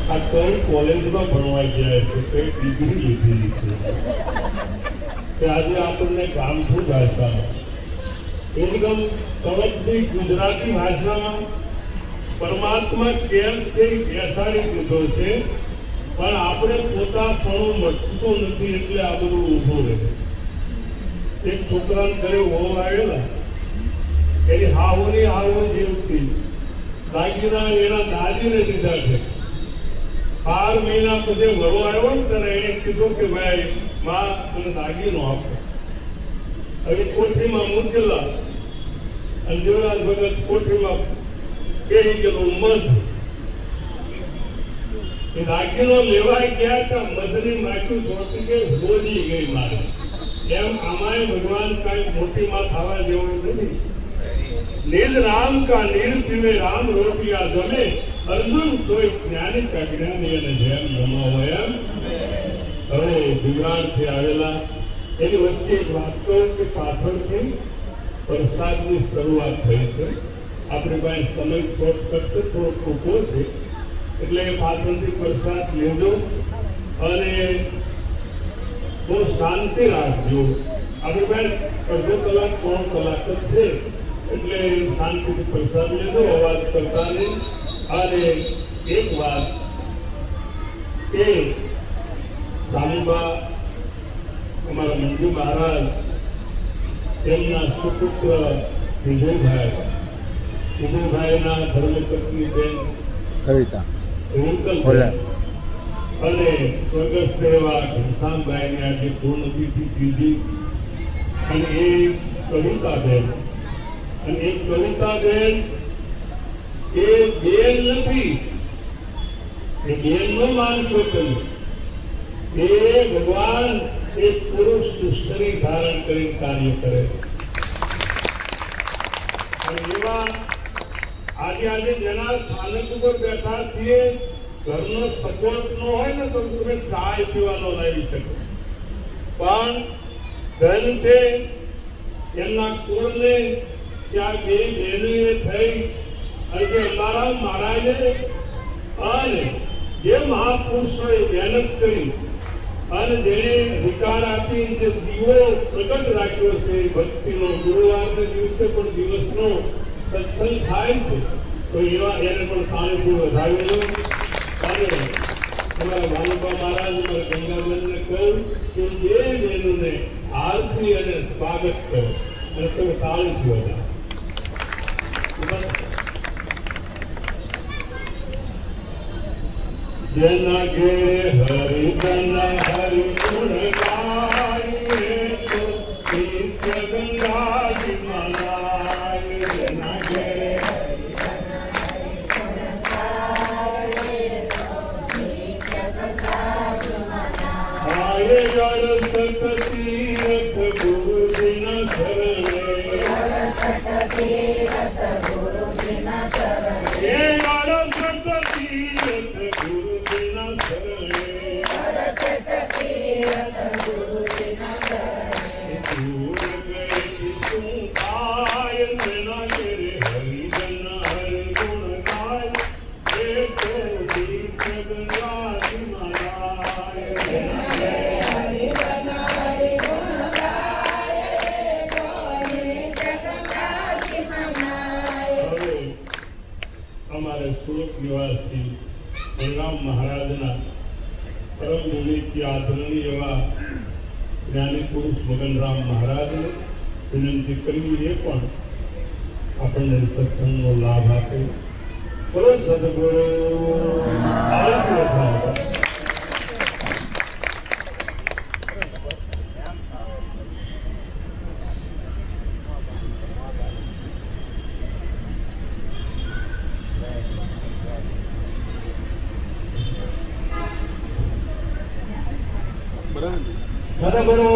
આ કઈ કોલેજમાં ભણવા ગયા છે, કઈ ડિગ્રી લીધી છે, આજે આપણને ગામઠી ભાષામાં એકદમ સમજતી ગુજરાતી ભાષામાં પરમાત્મા કેમ છે બેસાડી દીધો છે, પણ આપણે પોતાપણું મટતો નથી, એટલે આ બધું ઊભું રહે. એક છોકરાને ઘરે વહુ આવેલા, એની હાવની હાવો જેવતી દાગીના એના દાદીને દીધા છે. 12 મહિના પછી વહુ આવ્યો ને ત્યારે એને કીધું કે ભાઈ માં મને દાગીનો આપો. હવે કોઠીમાં મૂકેલા અને દેવરાજ ભગત કોઠીમાં બેસી ગયેલો મધ. એ દાગીનો લેવાય ગયા કે મધની માથું જોતી કે બોલી ગઈ મારે. એમ આમાંય ભગવાન કઈ મોટી માં થવા જેવું નથી. નીલ રામ કા નીલ પીવે રામ રોટિયા જમે, અર્જુન સોય જ્ઞાની કા જ્ઞાની અને જેમ જમાવો એમ. હવે ગુજરાતથી આવેલા એની વચ્ચે એક વાત કહું કે પાછળથી વરસાદની શરૂઆત થઈ છે. આપણી પાસે સમય શોર્ટકટ થોડો ટૂંકો છે, એટલે પાછળથી વરસાદ લેજો અને બહુ શાંતિ રાખજો. આપણી પાસે અડધો કલાક 3 કલાક જ છે, એટલે શાંતિથી પ્રસાદ લેજો, અવાજ કરતા નહીં. અને એક વાત કે રામબા અમારા મંજુ મહારાજ તેમના સુપુત્ર વિજયભાઈના ધર્મપત્ની બેન કવિતા અને સ્વર્ગસ્થ એવા ઘનશ્યામભાઈને આજે પૂર્ણતિથિ કીધી. અને એ કવિતાબેન એ બેન નથી, એ બેન નો માનશો તમે. એ ભગવાન એક પુરુષ શરીર ધારણ કરી કાર્ય કરે. અને એવા આજે જેના સ્થાનક ઉપર બેઠા છીએ, ઘરનો સપોર્ટ ન હોય ને તો તમે ચાય પીવાનો લાવી શકો, પણ ધન છે એમના કુળને ત્યાં બે બહેનોએ થઈ અને જે અમારા મહારાજે અને જે મહાપુરુષોએ મહેનત કરી અને જેને વિકાર આપી જે દીવો પ્રગટ રાખ્યો છે ભક્તિનો, ગુરુવારના દિવસે પણ દિવસનો સત્સંગ થાય છે, તો એવા એને પણ પાણીપુર વધારેલો. અને અમારા ભાનુભા મહારાજ અમારા ગંગાબેનને કહ્યું કે બે બહેનોને આરતી અને સ્વાગત કરો અને તમે તાળીથી વધારો. જેના ઘેરે હરિજન હરિ ગુણ ગાય તો નિત્ય ગંગાજી મનાય. જેના ઘેરે આયે જળ સતતીરથ ગુરુજીના શરણે, અમારે સુરત નિવાસી બલરામ મહારાજના પરમ નિમિત્ત આદરણીય એવા જ્ઞાની પુરુષ મગનરામ મહારાજને વિનંતી કરવી, એ પણ આપણને સત્સંગનો લાભ આપે. બોલો સદગુરુ સદગુરુ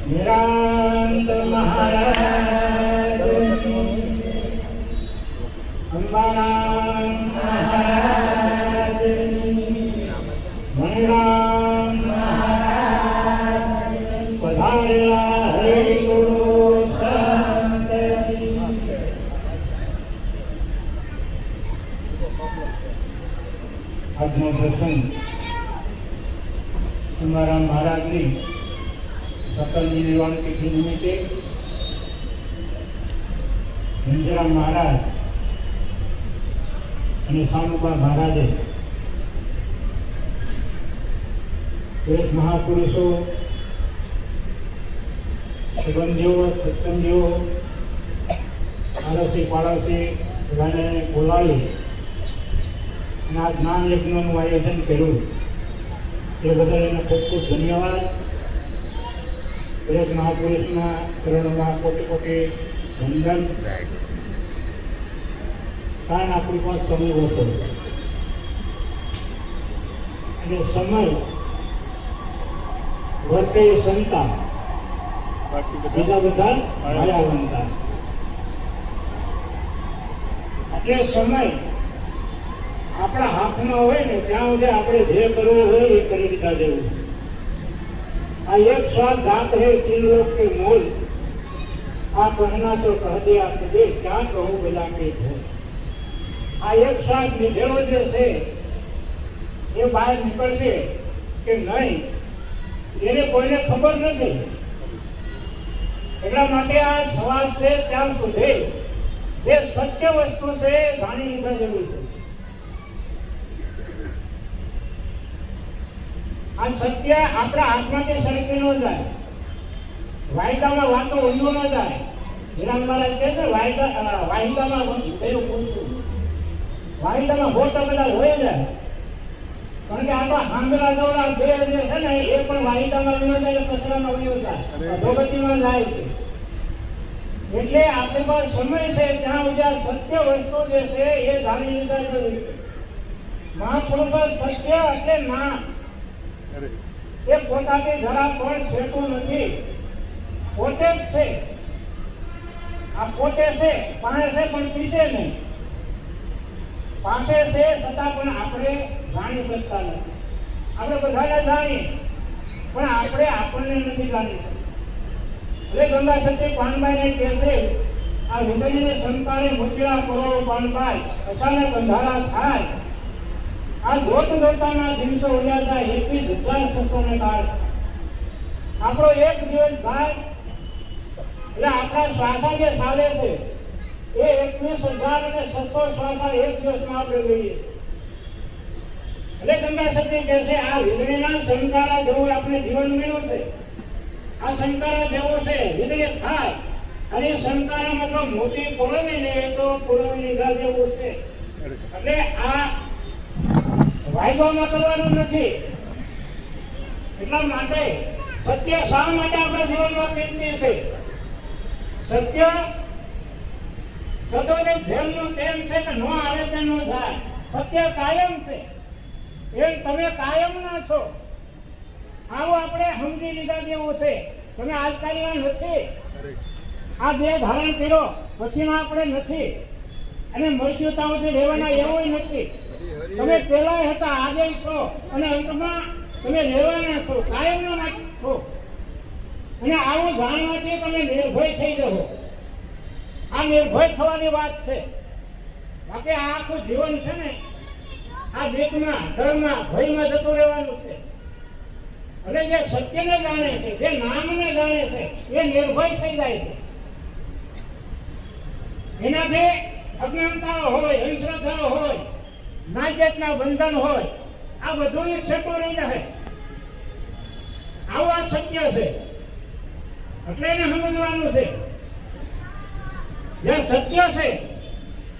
નિરાંત મહારાજ અંબારામ મહારાજ મણિરામ મહારાજ પધારેલા હરિ ગુરુ છું તુકારામ મહારાજની સકલની નિર્વાણ તિથિ નિમિત્તે ઘનશ્યામ મહારાજ અને સાનુભા મહારાજે એક મહાપુરુષો સંબંધીઓ સત્સંગીઓ આડોશી પાડોશી બધાને બોલાવી અને આ જ્ઞાન યજ્ઞનું આયોજન કર્યું એ બદલ એને ખૂબ ખૂબ ધન્યવાદ. દરેક મહાપુરુષના ચરણોમાં કોટી કોટી વંદન. કારણ આપણી પાસે સમય હતો અને સમય વર્તે સંતા બીજા બધા માયાવંતા. એટલે સમય આપણા હાથમાં હોય ને ત્યાં સુધી આપણે જે કરવું હોય એ કરી દીધા જેવું. આ એક શ્વાસ જાત હે तीन लोग के मोल આ कहना तो कह दिया तुझे क्या कहूँ बिना के धोल. આ એક શ્વાસ લીધેલો જે છે એ બહાર નીકળશે કે નહીં એને કોઈને ખબર નથી. એટલા માટે આ શ્વાસ છે ત્યાં સુધી જે સત્ય વસ્તુ છે જાણી લીધા જેવું છે. આ સત્ય આપણા હાથમાંથી સરકી ન જાય. વાયદામાં વાતો ઊંધો ન જાય. વિરામ મહારાજ કહે છે વાયદામાં વાયદામાં હોત બધા હોય જાય. કારણ કે આપણા હાંગલા દોડા બે જે છે ને એ પણ વાયદામાં ન જાય, કચરામાં ઉડ્યો જાય, અધોગતિમાં જાય છે. એટલે આપણી પાસે સમય છે ત્યાં સુધી સત્ય વસ્તુ જે છે એ જાણી લીધા જરૂરી છે. મહાપુરુષો સત્ય એટલે ના એ પોતાથી જરા પણ છેટું નથી, પોતે જ છે. આ પોતે છે, પાસે છે પણ પીછે નહીં. પાસે છે છતાં પણ આપણે જાણી શકતા નથી. આપણે બધાને જાણીએ પણ આપણે આપણને નથી જાણી શકતા. એટલે ગંગા સતી પાનભાઈને કહે છે આ હૃદયને સંતાને મુચડા કરોડો પાનભાઈ અચાનક અંધારા થાય. આ જોત જોતાના દિવસો ઉડ્યા થાય 21,600 કાળ. આપણો એક દિવસ થાય એટલે આપણા શ્વાસા જે ચાલે છે એ 21,600 શ્વાસા એક દિવસમાં આપણે લઈએ. એટલે ગંગા સતી કહે છે આ વીજળીના સંકારા જેવું આપણે જીવન મળ્યું છે. આ સંકારા જેવો છે વીજળી થાય અને સંકારામાં તો મોટી પુરવણી ને એ તો પુરવણી લીધા જેવું છે. એટલે આ વાયદોમાં કરવાનું નથી. એટલા માટે સત્ય શા માટે આપણા જીવનમાં કિંમતી છે? સત્ય સદોને જેમનું તેમ છે કે ન આવે તે ન થાય. સત્ય કાયમ છે, એમ તમે કાયમ ના છો. આવું આપણે સમજી લીધા જેવું છે. તમે આજકાલના નથી. આ દેહ ધારણ કર્યો પછીના આપણે નથી અને મળશું ત્યાં સુધી રહેવાના એવું નથી. તમે પેલા હતા આજે છો અને અંતમાં તમે રહેવાના છો, કાયમના માટે છો. અને આવું જાણવાથી તમે નિર્ભય થઈ જાઓ. આ નિર્ભય થવાની વાત છે. બાકી આ આખું જીવન છે ને આ બીકમાં ડરમાં ભયમાં જતું રહેવાનું છે. અને જે સત્યને જાણે છે, જે નામને જાણે છે એ નિર્ભય થઈ જાય છે. એનાથી અજ્ઞાનતા હોય, અંધશ્રદ્ધા હોય, નાજતના બંધન હોય, આ બધું છેટું રહી જાય. આવું આ સત્ય છે. એટલે એને સમજવાનું છે જ્યાં સત્ય છે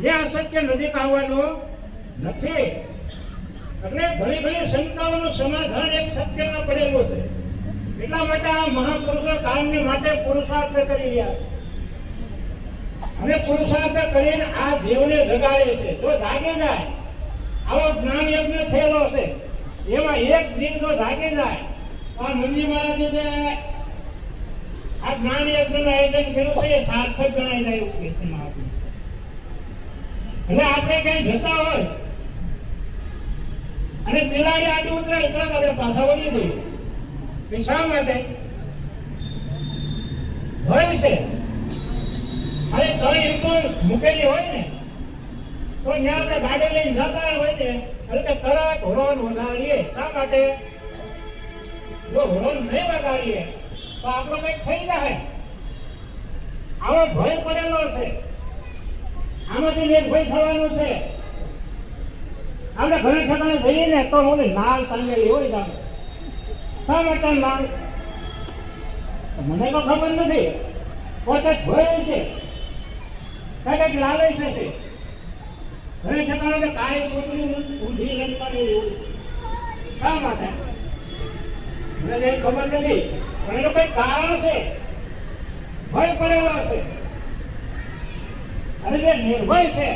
ત્યાં અસત્ય નજીક આવવાનું નથી. એટલે ઘણી ઘણી શંકાઓનું સમાધાન એક સત્યમાં પડેલું છે. એટલા માટે આ મહાપુરુષો કામની માટે પુરુષાર્થ કરી રહ્યા છે. અને પુરુષાર્થ કરીને આ જીવને જગાડે છે. જો જાગી જાય, આવો જ્ઞાન યજ્ઞ થયેલો છે એમાં એક જીવ જો જાગી જાય, આ મંજી મહારાજે જે આ જ્ઞાન યજ્ઞનું આયોજન કર્યું છે એ સાર્થક ગણાઈ જાય એવું કે છે મહાપુરુષ. એટલે આપણે ક્યાંય જતા હોય અને બિલાડી આડી ઉતરે એટલે આપણે પાછા વળી જઈએ. શા માટે? હોય છે. અરે ત્રણ ઈંટો મૂકેલી હોય ને તો ત્યાં આપણે ગાડી લઈને જતા હોય ને એટલે કે તરત હોર્ન વગાડીએ. શા માટે? જો હોર્ન નહીં વગાડીએ તો આપણું કંઈક થઈ જાય. આવો ભય પડેલો છે. આમાંથી નિર્ભય થવાનું છે. આપણે ઘણી ઠેકાણે જઈએ ને તો હું લાલ ટાંગેલી હોય જાણે. શા માટે લાલ? મને તો ખબર નથી. પોતે ભય છે કઈક લાલે છે તે. ઘણી ઠેકાણે કાળી કોટરી ઊંધી લટકાવી હોય. શા માટે? મને ખબર નથી, પણ એનું કઈ કારણ છે. ભય પડેલો છે. અને જે નિર્ભય છે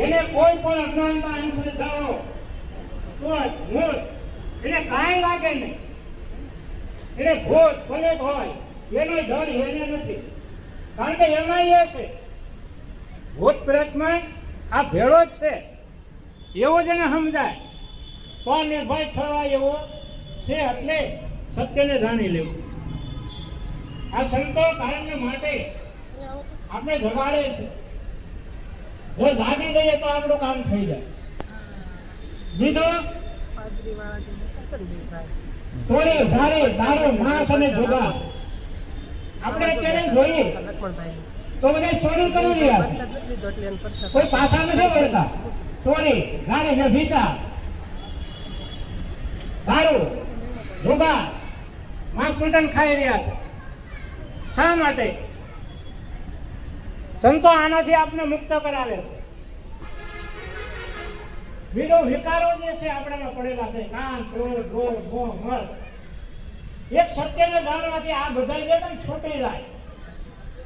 એને કોઈ પણ અજ્ઞાનતા અંધશ્રદ્ધાઓ એને કાંઈ લાગે નહીં. એને ભૂત પ્રેત હોય એનો ડર એને નથી. કારણ કે એમાં એ છે ભૂત પ્રેતમાં આ ભેળો જ છે એવું જ એને સમજાય તો નિર્ભય થવા એવો છે. એટલે સત્યને જાણી લેવું. આ સંતો કાયમને માટે આપણે જગાડે છે. જો જાગી જઈએ તો આપણું કામ થઈ જાય. બીજો થોડી ધારે સારો માસ અને જોગા આપણે અત્યારે જોઈએ તો બધા ચોરી કરી રહ્યા છે. કોઈ પાછા નથી પડતા. ચોરી ગાડી ને ભીતા દારૂ જોગા માંસ મટન ખાઈ રહ્યા છે. શા માટે? સંતો આનાથી આપને મુક્ત કરાવે છે. બીજો વિકારો જે છે આપણામાં પડેલા છે કામ ક્રોધ લોભ મોહ મદ એક સત્યને જાણવાથી આ બધા જે છે છૂટી જાય.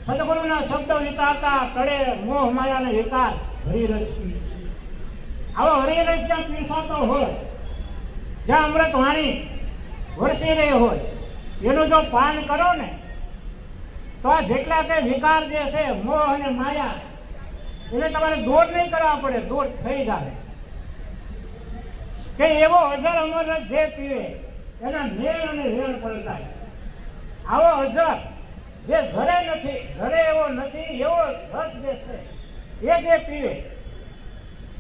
સદગુરુના શબ્દ વિચારતા તળે મોહ માયાને વિકાર હરિરસ. આવો હરિરસ જ્યાં પીરસાતો હોય, જ્યાં અમૃત વાણી વરસી રહી હોય, એનું જો પાન કરો ને તો આ જેટલા તે વિકાર જે છે મોહ અને માયા એને તમારે દૂર નહીં કરવા પડે, દૂર થઈ જાય. કે એવો અજર અમર જે પીવે એના મેળ અને રેણ પડતા. આવો અજર જે ઘરે નથી, ઘરે એવો નથી, એવો રસ જે છે એ જે પીવે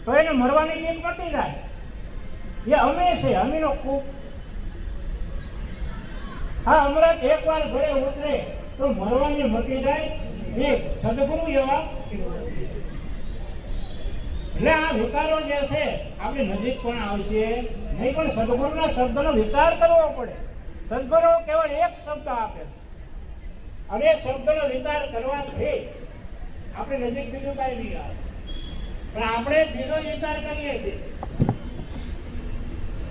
તો એને મરવાની બીક મટી જાય. એ અમી છે, અમીનો કૂપ. હા, અમૃત એકવાર ઘરે ઉતરે તો મરવાની મટી જાય. એક સદગુરુ એવા. એટલે આ વિકારો જે છે આપણી નજીક પણ આવશે નહીં, પણ સદગુરુના શબ્દનો વિચાર કરવો પડે. સદગુરુ કેવળ એક શબ્દ આપે અને એ શબ્દનો વિચાર કરવાથી આપણે નજીક બીજું કઈ નહીં આવે. પણ આપણે બીજો વિચાર કરીએ છીએ.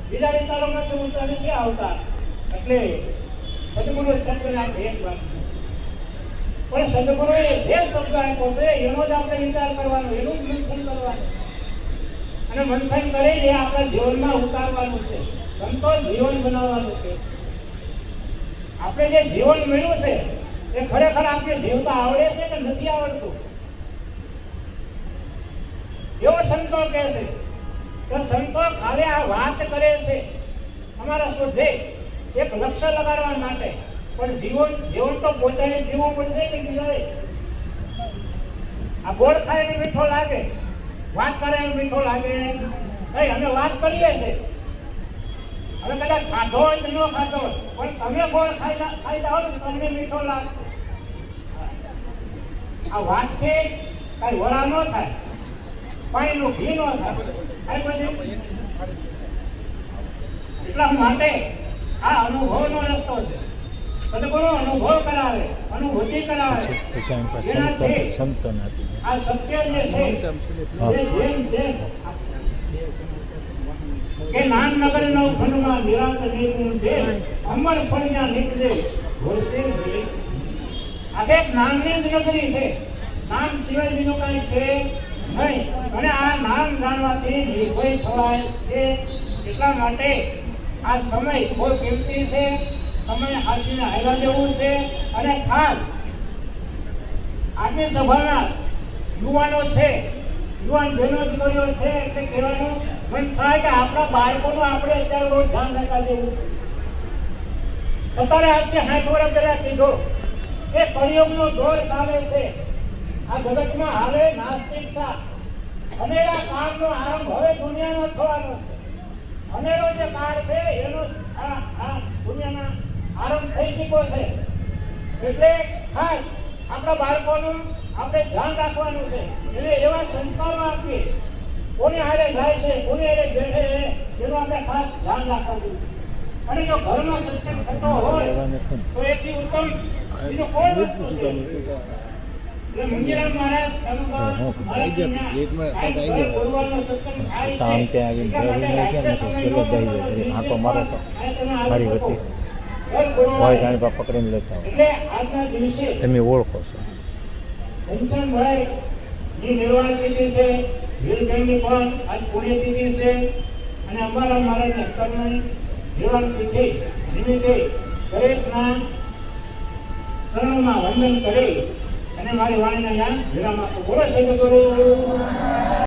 બીજા વિચારોમાં તો ઊંચા નથી આવતા. એટલે સદગુરુ શબ્દને આપણે એક વાત, પણ સદગુરુએ જે શબ્દ આપ્યો છે એનો જ આપણે વિચાર કરવાનો, એનું જ મંથન કરવાનું. અને મંથન કરીને આપણા જીવનમાં ઉતારવાનું છે. સંતો જીવન બનાવવાનું છે. આપણે જે જીવન મળ્યું છે એ ખરેખર આપણે જીવતા આવડે છે કે નથી આવડતું? એવો સંતો કહે છે કે સંતો ખાલી આ વાત કરે છે અમારા શોધે એક લક્ષ્ય લગાડવા માટે, પણ જીવન તો પોતાને જીવવું પડશે કે બીજાએ. આ ગોળ ખાઈને મીઠો લાગે, વાત કરે મીઠો લાગે. અમે વાત કરીએ છીએ, હવે કદાચ ખાધો હોય કે ન ખાધો હોય, પણ તમે ગોળ ખાઈ જાઓ ને તમને મીઠો લાગશે. આ વાતથી કઈ વડા ન થાય, પાણીનું ઘી ન થાય. એટલા માટે આ અનુભવનો રસ્તો છે. સદગુરુ અનુભવ કરાવે, અનુભૂતિ કરાવે. આ સત્ય જે છે કે નાનનગર નવ ખંડમાં નિરાંત નિર્ગુણ છે, અમર ફળિયા નીકળે ઘોષે છે. આ એક નામની જ નગરી છે. નામ સિવાય બીજું કઈ છે નહીં. અને આ નામ જાણવાથી નિર્ભય થવાય છે. એટલા માટે આ સમય બહુ કિંમતી છે. સમય હાથીને હાલ્યા જેવું છે. અને ખાસ આજની સભાના યુવાનો છે, યુવાન બહેનો દીકરીઓ છે, એટલે કહેવાનું મન થાય કે આપણા બાળકોનું આપણે અત્યારે બહુ ધ્યાન રાખવા જેવું. અત્યારે આજથી 60 વર્ષ પહેલા કીધો એ કળિયુગનો દોર ચાલે છે. આ જગતમાં હાલે નાસ્તિકતા, અનેરા કાળનો આરંભ હવે દુનિયાનો થવાનો છે. અનેરો જે કાળ છે એનો આ દુનિયાના આરંભ થઈ ચૂક્યો છે. એટલે ખાસ આપણા બાળકોનું આપણે ધ્યાન રાખવાનું છે. એટલે એવા સંસ્કારો આપીએ, કોને હારે જાય છે, કોને હારે બેઠે છે, એનું આપણે ખાસ ધ્યાન રાખવાનું છે. અને જો ઘરનો સત્સંગ થતો હોય તો એથી ઉત્તમ બીજું કોઈ વસ્તુ છે. એટલે મંદિરામ મહારાજ આમ ત્યાં આવીને ભેગું નહીં ગયા ને તો છેલ્લો દઈ જાય આંખો મારે તો મારી વતી હોય જાણી પકડીને લેતા હોય. એટલે આજના દિવસે તમે ઓળખો છો. ઘનશ્યામભાઈ ની નિર્વાણ તિથિ છે, વીરભાઈની પણ આજ પુણ્યતિથિ છે અને અમારા મહારાજના કર્મની નિર્વાણ તિથિ નિમિત્તે દરેકના ચરણોમાં વંદન કરી અને મારી વાણીના વિરામ આપો. બોલો સદગુરુ